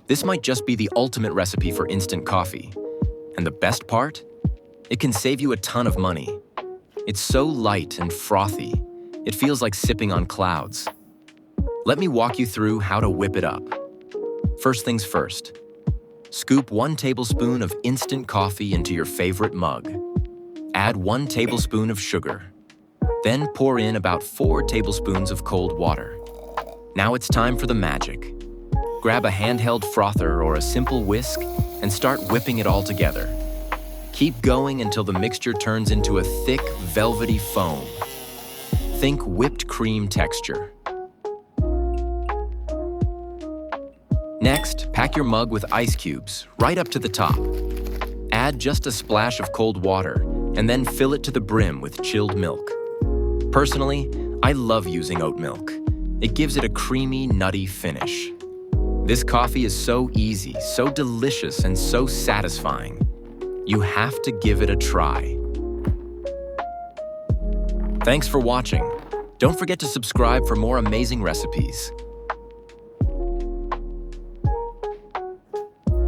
This might just be the ultimate recipe for instant coffee. And the best part? It can save you a ton of money. It's so light and frothy, it feels like sipping on clouds. Let me walk you through how to whip it up. First things first, scoop 1 tablespoon of instant coffee into your favorite mug. Add 1 tablespoon of sugar. Then pour in about 4 tablespoons of cold water. Now it's time for the magic. Grab a handheld frother or a simple whisk and start whipping it all together. Keep going until the mixture turns into a thick, velvety foam. Think whipped cream texture. Next, pack your mug with ice cubes right up to the top. Add just a splash of cold water and then fill it to the brim with chilled milk. Personally, I love using oat milk. It gives it a creamy, nutty finish. This coffee is so easy, so delicious, and so satisfying. You have to give it a try. Thanks for watching. Don't forget to subscribe for more amazing recipes.